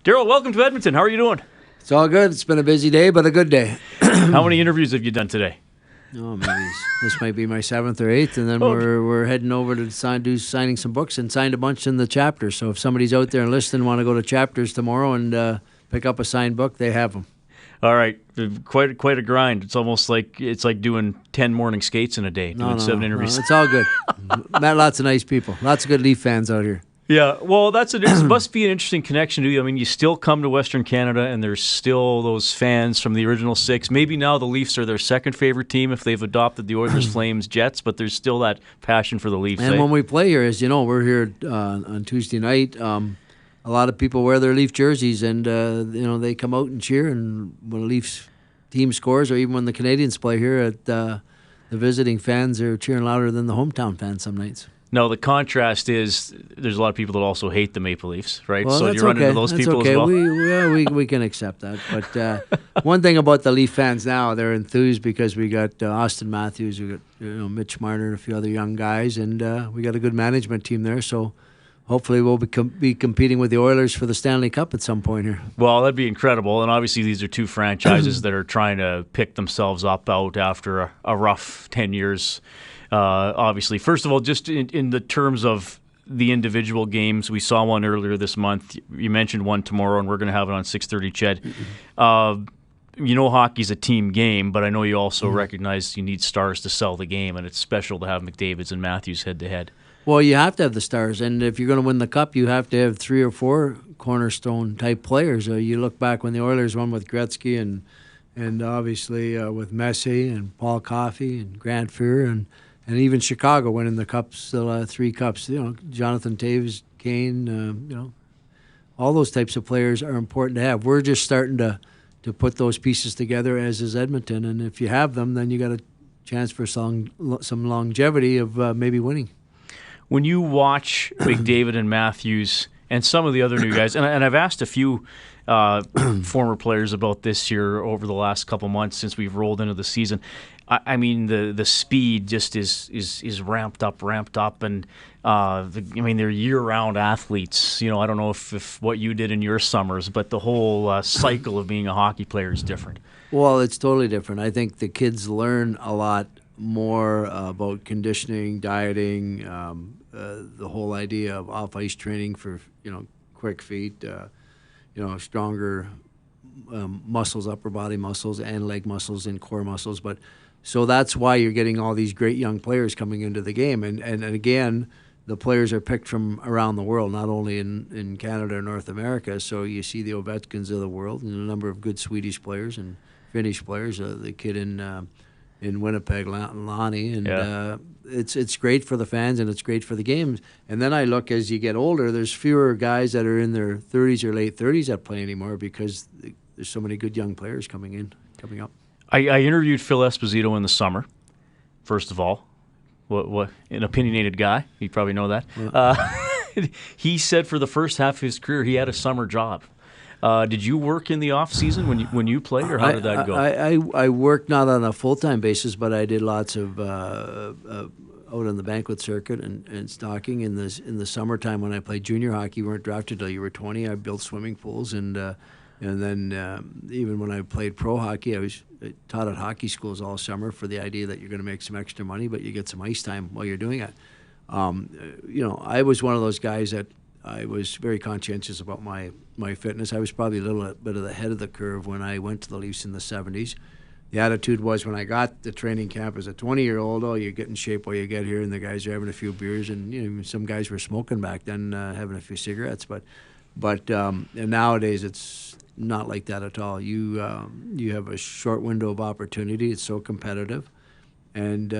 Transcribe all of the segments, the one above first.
Darryl, welcome to Edmonton. How are you doing? It's all good. It's been a busy day, but a good day. How many interviews have you done today? Oh, maybe this might be my 7th or 8th, and then we're heading over to signing some books and signed a bunch in the chapters. So if somebody's out there and listening, want to go to chapters tomorrow and pick up a signed book, they have them. All right, quite a grind. It's almost like doing 10 morning skates in a day, doing 7 interviews. No, it's all good. Met lots of nice people, lots of good Leaf fans out here. Yeah, well, it must be an interesting connection to you. I mean, you still come to Western Canada, and there's still those fans from the original 6. Maybe now the Leafs are their second favorite team if they've adopted the Oilers, Flames, Jets, but there's still that passion for the Leafs. And when we play here, as you know, we're here on Tuesday night. A lot of people wear their Leaf jerseys, and they come out and cheer. And when a Leafs team scores, or even when the Canadians play here, the visiting fans are cheering louder than the hometown fans some nights. No, the contrast is there's a lot of people that also hate the Maple Leafs, right? Well, so you run into those people as well. We can accept that. But one thing about the Leaf fans now, they're enthused because we got Austin Matthews, we got Mitch Marner, and a few other young guys, and we got a good management team there. So hopefully we'll be competing with the Oilers for the Stanley Cup at some point here. Well, that'd be incredible. And obviously these are two franchises that are trying to pick themselves up out after a rough 10 years. Obviously, first of all, just in the terms of the individual games, we saw one earlier this month. You mentioned one tomorrow, and we're going to have it on 6:30, Ched. Hockey's a team game, but I know you also recognize you need stars to sell the game, and it's special to have McDavid's and Matthews head-to-head. Well, you have to have the stars, and if you're going to win the Cup, you have to have 3 or 4 cornerstone-type players. You look back when the Oilers won with Gretzky and obviously with Messi and Paul Coffey and Grant Fuhr and even Chicago winning the Cup, still 3 Cups. Jonathan Toews, Kane, all those types of players are important to have. We're just starting to put those pieces together, as is Edmonton. And if you have them, then you got a chance for some longevity of maybe winning. When you watch McDavid and Matthews and some of the other new guys, and I've asked a few former players about this here over the last couple months since we've rolled into the season. I mean, the speed just is ramped up, and they're year-round athletes. I don't know if what you did in your summers, but the whole cycle of being a hockey player is different. Well, it's totally different. I think the kids learn a lot more about conditioning, dieting, the whole idea of off-ice training for quick feet, stronger muscles, upper body muscles, and leg muscles and core muscles, but. So that's why you're getting all these great young players coming into the game. And again, the players are picked from around the world, not only in Canada or North America. So you see the Ovechkins of the world and a number of good Swedish players and Finnish players. The kid in Winnipeg, Lonnie. And it's great for the fans and it's great for the games. And then I look, as you get older, there's fewer guys that are in their 30s or late 30s that play anymore because there's so many good young players coming up. I interviewed Phil Esposito in the summer, first of all. What an opinionated guy. You probably know that. Yeah. He said for the first half of his career he had a summer job. Did you work in the off-season when you played, or how did that go? I worked not on a full-time basis, but I did lots of out on the banquet circuit and stocking. In the summertime when I played junior hockey, you weren't drafted till you were 20. I built swimming pools, and then even when I played pro hockey, I taught at hockey schools all summer for the idea that you're going to make some extra money, but you get some ice time while you're doing it. I was one of those guys that I was very conscientious about my fitness. I was probably a little bit of the head of the curve when I went to the Leafs in the 70s. The attitude was when I got the training camp as a 20-year-old, you get in shape while you get here, and the guys are having a few beers, and some guys were smoking back then, having a few cigarettes. But and nowadays it's not like that at all. You have a short window of opportunity. It's so competitive, and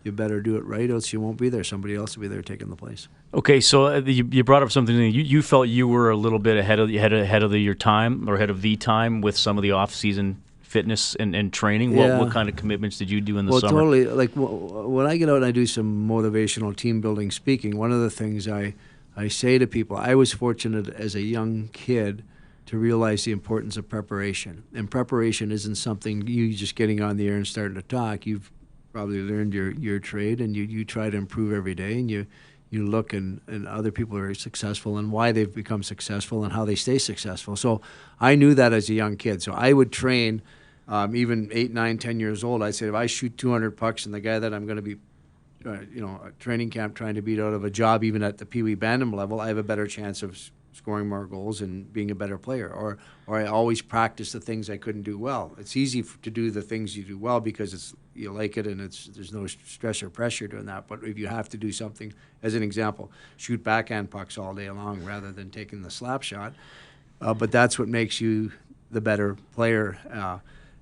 you better do it right, else you won't be there. Somebody else will be there taking the place. Okay, so you brought up something. You felt you were a little bit ahead of your time, or ahead of the time, with some of the off-season fitness and training. Yeah. What kind of commitments did you do in the summer? Well, totally. Like when I get out and I do some motivational team building speaking, one of the things I say to people, I was fortunate as a young kid to realize the importance of preparation. And preparation isn't something you just getting on the air and starting to talk. You've probably learned your trade, and you try to improve every day, and you you look and other people are successful and why they've become successful and how they stay successful. So I knew that as a young kid. So I would train, even 8, 9, 10 years old. I said, if I shoot 200 pucks and the guy that I'm going to be, at training camp trying to beat out of a job, even at the Pee Wee Bantam level, I have a better chance of scoring more goals and being a better player. Or I always practice the things I couldn't do well. It's easy to do the things you do well because you like it and there's no stress or pressure doing that. But if you have to do something, as an example, shoot backhand pucks all day long rather than taking the slap shot, but that's what makes you the better player.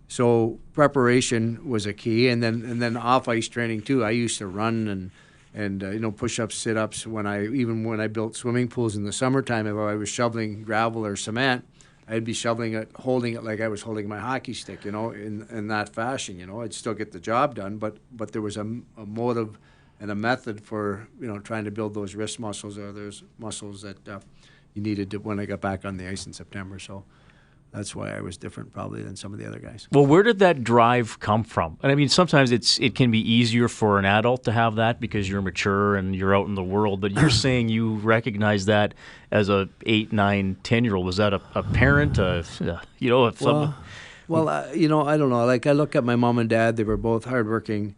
So preparation was a key, and then off ice training too. I used to run and push-ups, sit-ups. When I built swimming pools in the summertime, if I was shoveling gravel or cement, I'd be shoveling it, holding it like I was holding my hockey stick, in that fashion. I'd still get the job done, but there was a motive and a method for trying to build those wrist muscles or those muscles that you needed to when I got back on the ice in September. So that's why I was different probably than some of the other guys. Well, where did that drive come from? And I mean, sometimes it can be easier for an adult to have that because you're mature and you're out in the world. But you're saying you recognize that as a 8, 9, 10-year-old. Was that a parent? I don't know. Like I look at my mom and dad. They were both hardworking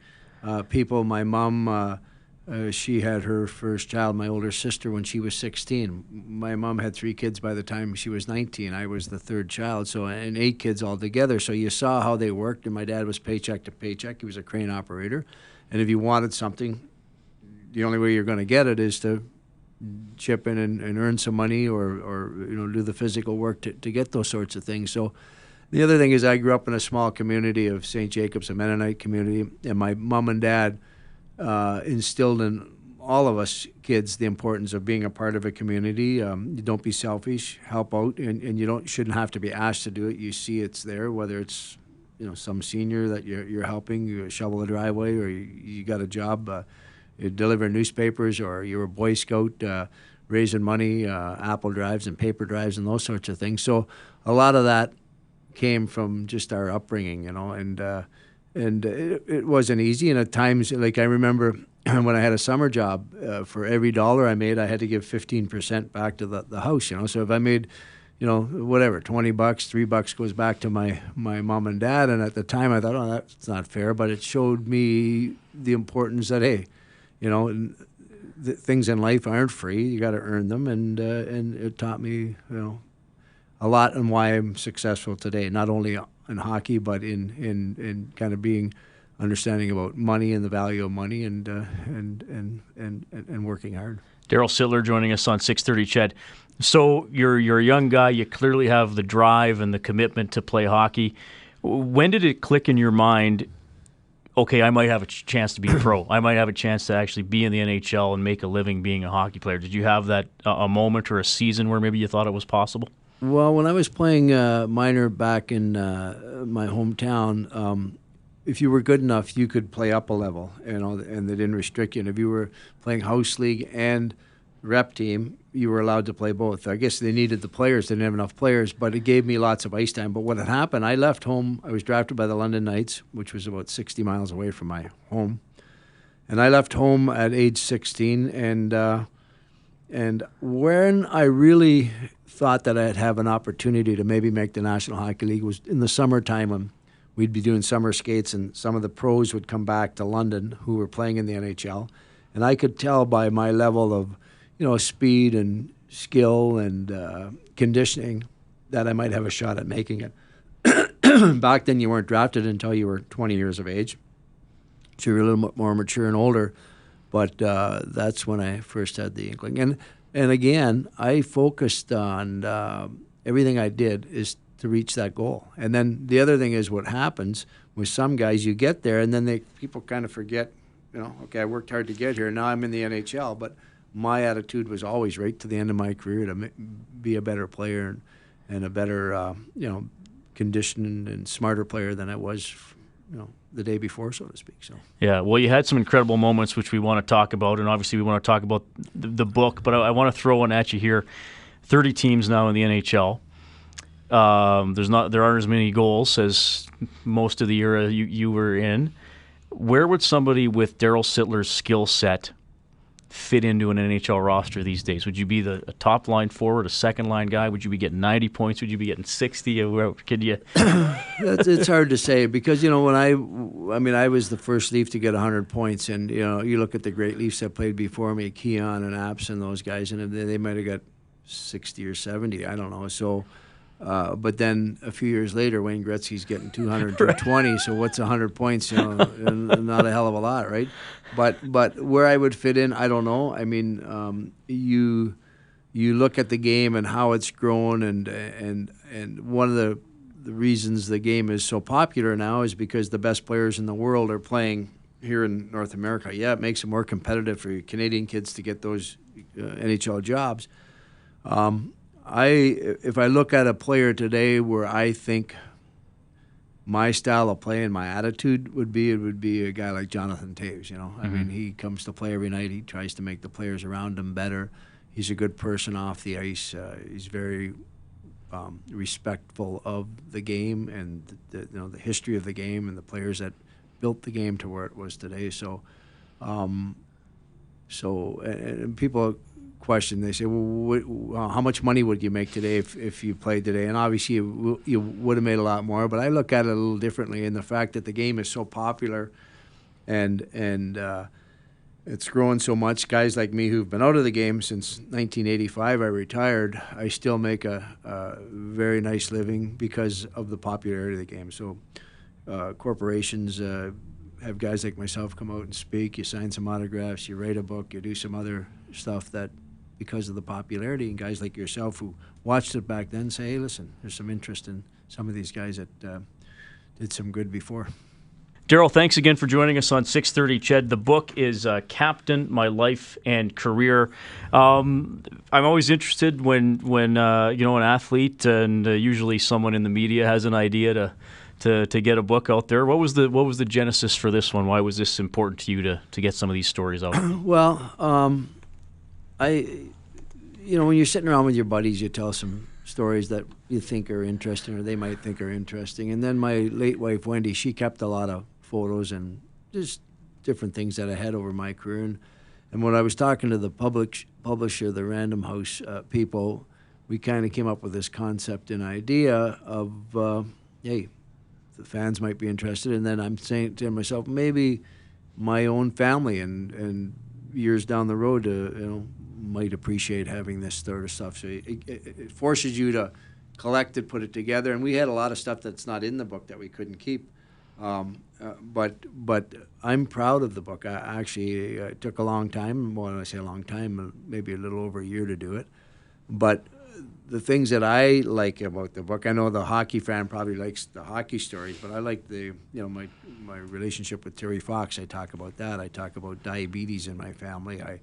people. My mom. She had her first child, my older sister, when she was 16. My mom had 3 kids by the time she was 19. I was the third child, and 8 kids altogether. So you saw how they worked, and my dad was paycheck to paycheck. He was a crane operator. And if you wanted something, the only way you're going to get it is to chip in and earn some money or do the physical work to get those sorts of things. So the other thing is I grew up in a small community of St. Jacobs, a Mennonite community, and my mom and dad instilled in all of us kids the importance of being a part of a community. You don't be selfish, help out, and you shouldn't have to be asked to do it. You see it's there, whether it's some senior that you're helping, you shovel the driveway, or you got a job, you deliver newspapers, or you're a Boy Scout raising money, apple drives and paper drives and those sorts of things. So a lot of that came from just our upbringing, and it wasn't easy. And at times, like I remember when I had a summer job, for every $1 I made, I had to give 15% back to the house. So if I made, whatever, $20, $3 goes back to my mom and dad. And at the time, I thought, that's not fair. But it showed me the importance that things in life aren't free. You got to earn them, and it taught me, a lot on why I'm successful today. Not only in hockey, but in kind of being understanding about money and the value of money and working hard. Darryl Sittler joining us on 630 Ched. So you're a young guy. You clearly have the drive and the commitment to play hockey. When did it click in your mind, okay, I might have a chance to be a pro. I might have a chance to actually be in the NHL and make a living being a hockey player? Did you have that a moment or a season where maybe you thought it was possible? Well, when I was playing minor back in my hometown, if you were good enough, you could play up a level, and they didn't restrict you. And if you were playing house league and rep team, you were allowed to play both. I guess they needed the players; they didn't have enough players, but it gave me lots of ice time. But what had happened, I left home. I was drafted by the London Knights, which was about 60 miles away from my home, and I left home at age 16. And when I really thought that I'd have an opportunity to maybe make the National Hockey League was in the summertime when we'd be doing summer skates and some of the pros would come back to London who were playing in the NHL. And I could tell by my level of, speed and skill and conditioning that I might have a shot at making it. Back then you weren't drafted until you were 20 years of age. So you were a little bit more mature and older. But that's when I first had the inkling. And again, I focused on everything I did is to reach that goal. And then the other thing is what happens with some guys, you get there and then people kind of forget, okay, I worked hard to get here. Now I'm in the NHL. But my attitude was always right to the end of my career to be a better player and a better, conditioned and smarter player than I was, the day before, so to speak. So yeah, well, you had some incredible moments which we want to talk about, and obviously we want to talk about the book, but I want to throw one at you here. 30 teams now in the NHL. There aren't as many goals as most of the era you were in. Where would somebody with Darryl Sittler's skill set fit into an NHL roster these days? Would you be a top line forward, a second line guy? Would you be getting 90 points? Would you be getting 60? Could you? It's hard to say because when I was the first Leaf to get 100 points, and you look at the great Leafs that played before me, Keon and Apps and those guys, and they might have got 60 or 70. I don't know. So. But then a few years later, Wayne Gretzky's getting 200, 220. So what's 100 points? Not a hell of a lot, right? But where I would fit in, I don't know. I mean, you look at the game and how it's grown, and one of the reasons the game is so popular now is because the best players in the world are playing here in North America. Yeah, it makes it more competitive for Canadian kids to get those NHL jobs. If I look at a player today where I think my style of play and my attitude would be, it would be a guy like Jonathan Toews. I mean, he comes to play every night. He tries to make the players around him better. He's a good person off the ice. He's very respectful of the game and the history of the game and the players that built the game to where it was today. So, and people question. They say, well, how much money would you make today if you played today? And obviously you would have made a lot more, but I look at it a little differently in the fact that the game is so popular and it's growing so much. Guys like me who've been out of the game since 1985, I retired, I still make a very nice living because of the popularity of the game. So corporations have guys like myself come out and speak. You sign some autographs, you write a book, you do some other stuff that because of the popularity, and guys like yourself who watched it back then say, hey, listen, there's some interest in some of these guys that did some good before. Darryl, thanks again for joining us on 630 CHED. The book is Captain, My Life and Career. I'm always interested when an athlete and usually someone in the media has an idea to get a book out there. What was the genesis for this one? Why was this important to you to get some of these stories out? Well, when you're sitting around with your buddies, you tell some stories that you think are interesting or they might think are interesting. And then my late wife, Wendy, she kept a lot of photos and just different things that I had over my career. And when I was talking to the publisher, the Random House people, we kind of came up with this concept and idea of, hey, the fans might be interested. And then I'm saying to myself, maybe my own family and years down the road, might appreciate having this sort of stuff. So it forces you to collect it, put it together. And we had a lot of stuff that's not in the book that we couldn't keep. But I'm proud of the book. It took a long time. Well, when I say a long time, maybe a little over a year to do it. But the things that I like about the book, I know the hockey fan probably likes the hockey stories, but I like my relationship with Terry Fox. I talk about that. I talk about diabetes in my family. I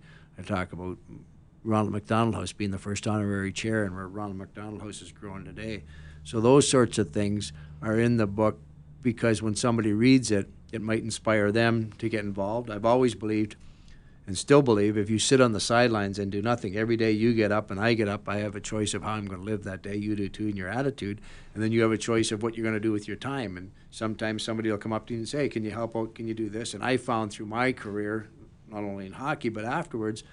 talk about Ronald McDonald House being the first honorary chair and where Ronald McDonald House is growing today. So those sorts of things are in the book because when somebody reads it, it might inspire them to get involved. I've always believed and still believe if you sit on the sidelines and do nothing, every day you get up and I get up, I have a choice of how I'm going to live that day. You do too in your attitude. And then you have a choice of what you're going to do with your time. And sometimes somebody will come up to you and say, hey, can you help out? Can you do this? And I found through my career, not only in hockey but afterwards,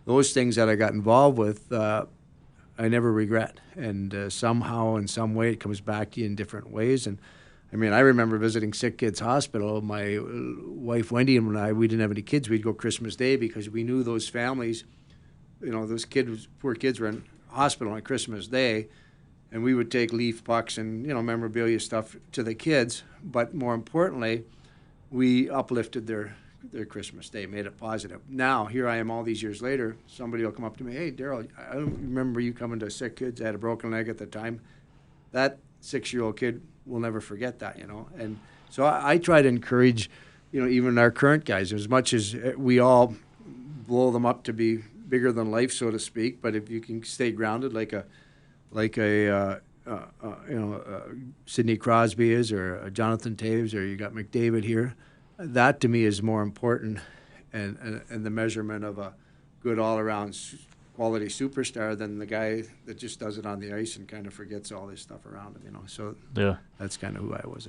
those things that I got involved with, I never regret. And somehow, in some way, it comes back to you in different ways. And I mean, I remember visiting Sick Kids Hospital. My wife, Wendy, and I, we didn't have any kids. We'd go Christmas Day because we knew those families, those poor kids were in hospital on Christmas Day. And we would take Leaf pucks and, memorabilia stuff to the kids. But more importantly, we uplifted their Christmas Day, made it positive. Now, here I am all these years later, somebody will come up to me, hey, Darryl, I don't remember you coming to Sick Kids. I had a broken leg at the time. That 6-year-old kid will never forget that, And so I try to encourage, even our current guys, as much as we all blow them up to be bigger than life, so to speak, but if you can stay grounded like a Sidney Crosby is, or a Jonathan Toews, or you got McDavid here, that to me is more important, and the measurement of a good all-around quality superstar than the guy that just does it on the ice and kind of forgets all this stuff around him, So that's kind of who I was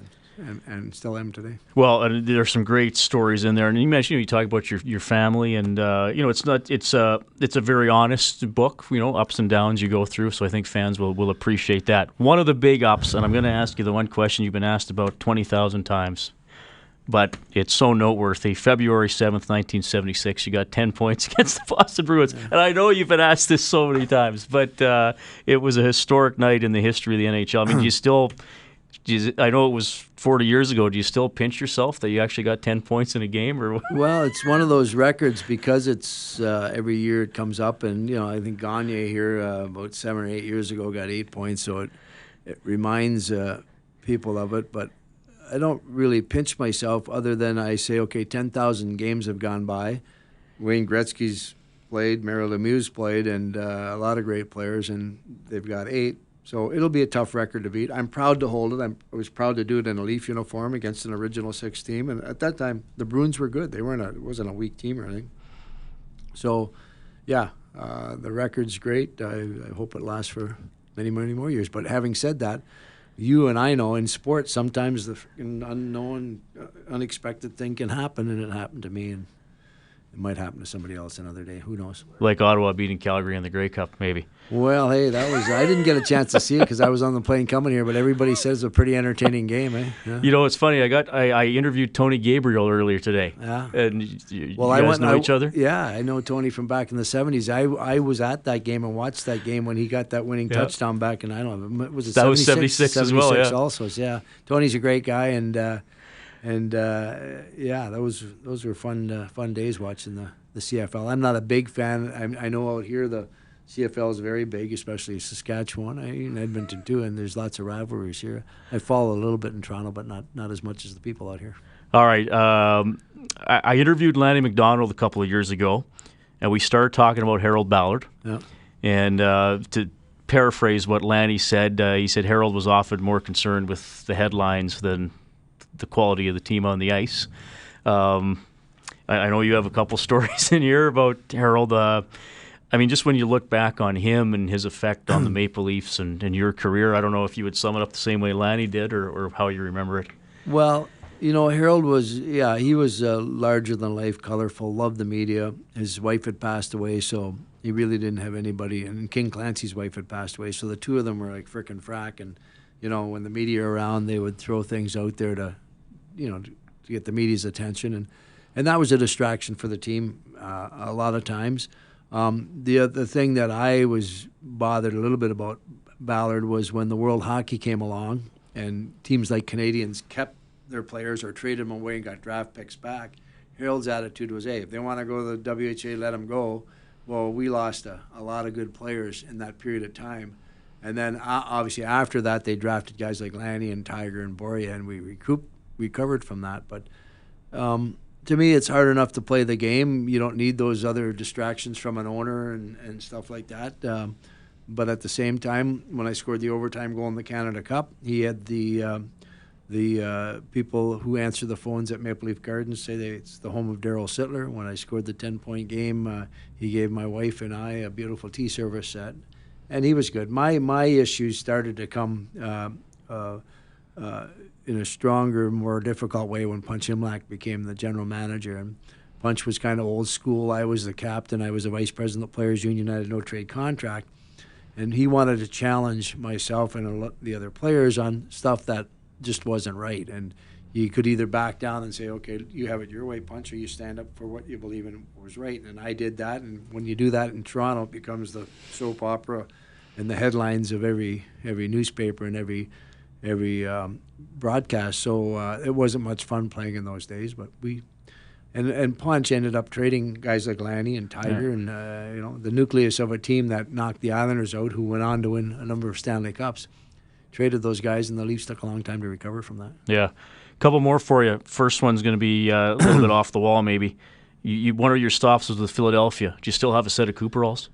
and still am today. Well, there are some great stories in there, and you mentioned you talk about your family, and it's a very honest book. Ups and downs you go through, so I think fans will appreciate that. One of the big ups, and I'm going to ask you the one question you've been asked about 20,000 times, but it's so noteworthy. February 7th, 1976, you got 10 points against the Boston Bruins. And I know you've been asked this so many times, but it was a historic night in the history of the NHL. I mean, I know it was 40 years ago. Do you still pinch yourself that you actually got 10 points in a game? Well, it's one of those records because it's every year it comes up. And, I think Gagne here about 7 or 8 years ago got 8 points, so it reminds people of it. But I don't really pinch myself other than I say, okay, 10,000 games have gone by. Wayne Gretzky's played, Mario Lemieux's played, and a lot of great players, and they've got 8. So it'll be a tough record to beat. I'm proud to hold it. I was proud to do it in a Leaf uniform against an Original Six team. And at that time, the Bruins were good. It wasn't a weak team or anything. So, yeah, the record's great. I hope it lasts for many, many more years. But having said that, you and I know in sports sometimes the unknown, unexpected thing can happen, and it happened to me, and it might happen to somebody else another day. Who knows? Like Ottawa beating Calgary in the Grey Cup, maybe. Well, hey, I didn't get a chance to see it because I was on the plane coming here, but everybody says it's a pretty entertaining game, eh? Yeah. It's funny. I interviewed Tony Gabriel earlier today. Yeah. And you guys know each other? Yeah, I know Tony from back in the 70s. I was at that game and watched that game when he got that winning touchdown back in, I don't know, was it 76? That was 76 as well, yeah. Also, yeah. Tony's a great guy, and those were fun days watching the CFL. I'm not a big fan. I know out here the CFL is very big, especially Saskatchewan, in Edmonton too, and there's lots of rivalries here. I follow a little bit in Toronto, but not as much as the people out here. All right. I interviewed Lanny McDonald a couple of years ago, and we started talking about Harold Ballard. Yeah. And to paraphrase what Lanny said, he said Harold was often more concerned with the headlines than the quality of the team on the ice. I know you have a couple stories in here about Harold. Just when you look back on him and his effect on the Maple Leafs and your career, I don't know if you would sum it up the same way Lanny did or how you remember it. Well, Harold was, he was larger than life, colorful, loved the media. His wife had passed away, so he really didn't have anybody. And King Clancy's wife had passed away, so the two of them were like frickin' frack. And, when the media are around, they would throw things out there to get the media's attention. And that was a distraction for the team a lot of times. The thing that I was bothered a little bit about Ballard was when the World Hockey came along and teams like Canadians kept their players or traded them away and got draft picks back. Harold's attitude was, hey, if they want to go to the WHA, let them go. Well, we lost a lot of good players in that period of time. And then obviously after that, they drafted guys like Lanny and Tiger and Boria, and we recovered from that. But to me, it's hard enough to play the game. You don't need those other distractions from an owner and stuff like that. But at the same time, when I scored the overtime goal in the Canada Cup, he had the people who answer the phones at Maple Leaf Gardens say it's the home of Darryl Sittler. When I scored the 10-point game, he gave my wife and I a beautiful tea service set. And he was good. My issues started to come in a stronger, more difficult way when Punch Imlach became the general manager. And Punch was kind of old school. I was the captain. I was the vice president of the Players Union. I had a no-trade contract. And he wanted to challenge myself and the other players on stuff that just wasn't right. And you could either back down and say, okay, you have it your way, Punch, or you stand up for what you believe in was right. And I did that. And when you do that in Toronto, it becomes the soap opera and the headlines of every newspaper and every broadcast. So it wasn't much fun playing in those days. But and Punch ended up trading guys like Lanny and Tiger and the nucleus of a team that knocked the Islanders out, who went on to win a number of Stanley Cups. Traded those guys, and the Leafs took a long time to recover from that. Yeah. A couple more for you. First one's going to be a little bit off the wall, maybe. One of your stops was with Philadelphia. Do you still have a set of Cooperalls?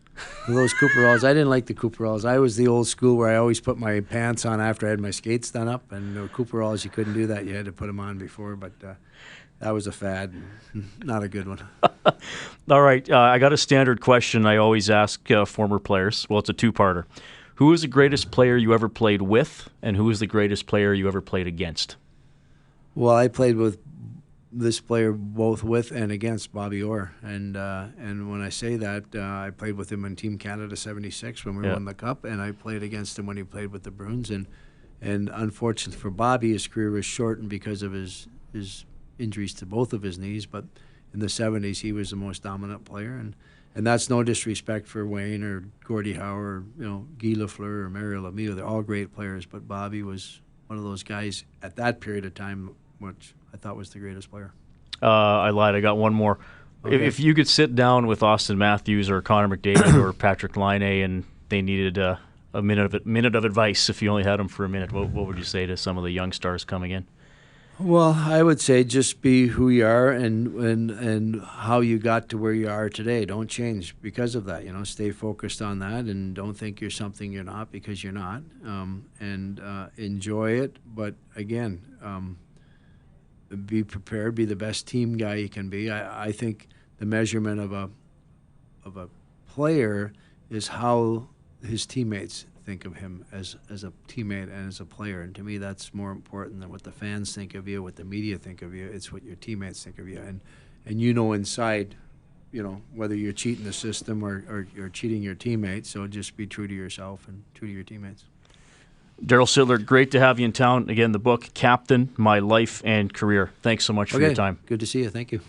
Those Cooperalls, I didn't like the Cooperalls. I was the old school where I always put my pants on after I had my skates done up, and the Cooperalls, you couldn't do that. You had to put them on before, but that was a fad. Not a good one. All right, I got a standard question I always ask former players. Well, it's a two-parter. Who is the greatest player you ever played with, and who is the greatest player you ever played against? Well, I played with this player both with and against Bobby Orr, and when I say that, I played with him on Team Canada '76 when we won the Cup, and I played against him when he played with the Bruins, and unfortunately for Bobby, his career was shortened because of his injuries to both of his knees, but in the '70s he was the most dominant player, and that's no disrespect for Wayne or Gordie Howe or Guy Lafleur or Mario Lemieux. They're all great players, but Bobby was one of those guys at that period of time which I thought was the greatest player. I lied. I got one more. Okay. If you could sit down with Austin Matthews or Connor McDavid or Patrick Laine and they needed a minute of advice, if you only had them for a minute, what would you say to some of the young stars coming in? Well, I would say just be who you are and how you got to where you are today. Don't change because of that. Stay focused on that and don't think you're something you're not because you're not. And enjoy it. But again, be prepared. Be the best team guy you can be. I think the measurement of a player is how his teammates think of him as a teammate and as a player. And to me, that's more important than what the fans think of you, what the media think of you. It's what your teammates think of you. And inside, whether you're cheating the system or you're cheating your teammates. So just be true to yourself and true to your teammates. Darryl Sittler, great to have you in town. Again, the book, Captain, My Life and Career. Thanks so much for your time. Good to see you. Thank you.